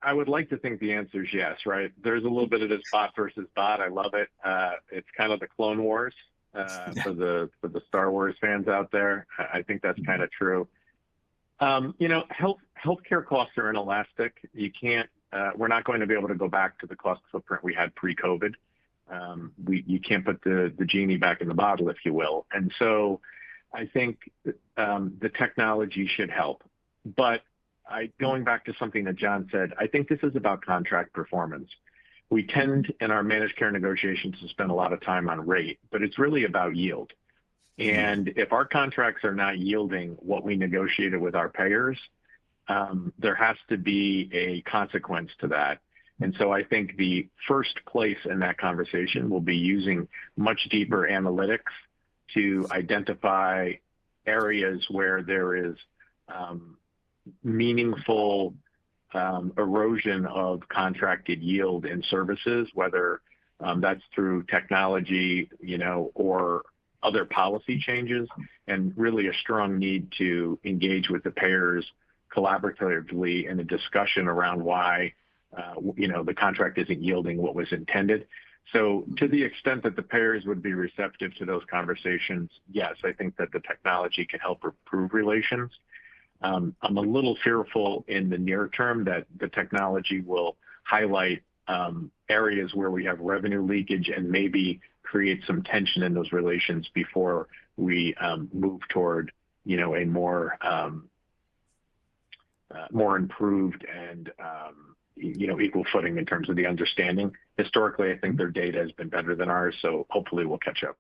I would like to think the answer is yes, right? There's a little bit of this bot versus bot. I love it. It's kind of the Clone Wars for the Star Wars fans out there. I think that's kind of true. Healthcare costs are inelastic. You can't. We're not going to be able to go back to the cost footprint we had pre-COVID. You can't put the genie back in the bottle, if you will. And so I think the technology should help. But going back to something that John said, I think this is about contract performance. We tend in our managed care negotiations to spend a lot of time on rate, but it's really about yield. And if our contracts are not yielding what we negotiated with our payers, there has to be a consequence to that. And so I think the first place in that conversation will be using much deeper analytics to identify areas where there is meaningful erosion of contracted yield in services, whether that's through technology, or other policy changes, and really a strong need to engage with the payers collaboratively in a discussion around why the contract isn't yielding what was intended. So to the extent that the payers would be receptive to those conversations, yes, I think that the technology can help improve relations. I'm a little fearful in the near term that the technology will highlight areas where we have revenue leakage and maybe create some tension in those relations before we move toward, a more improved and equal footing in terms of the understanding. Historically, I think their data has been better than ours, so hopefully we'll catch up.